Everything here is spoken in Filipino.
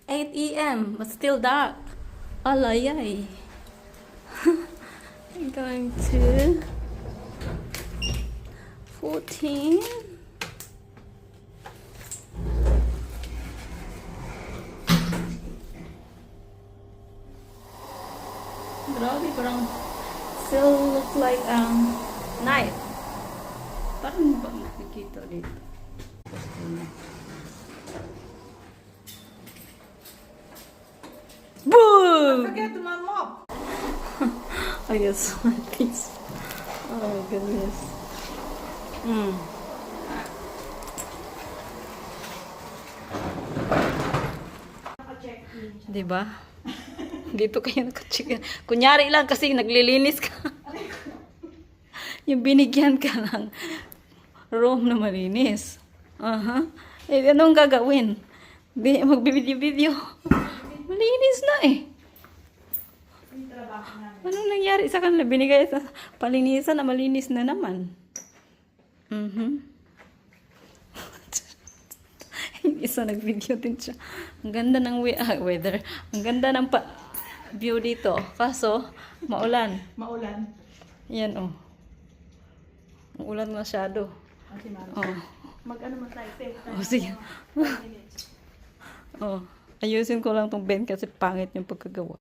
8 a.m. but still dark. Alayay. I'm going to 14. Grabe, parang still looks like night. Parang ba nakikita dito? Boom! Forget to mop. I guess one piece. Oh my goodness. Diba? Dito kayo nakachicken. Kunyari lang kasi naglilinis ka. Yung binigyan ka ng room na malinis. Eh, anong gagawin? Magbibideo-video. Malinis na eh. Anong nangyari sa kanila? Binigay sa palinisan na malinis na naman. Isa nag-video din siya. Ang ganda ng weather. Ang ganda ng view dito. Kaso, maulan. Maulan. Yan oh. Ang ulan masyado. Oh. Mag-ano mo tayo? Oh, sige. Oh. Ayusin ko lang tong bed kasi pangit yung pagkagawa.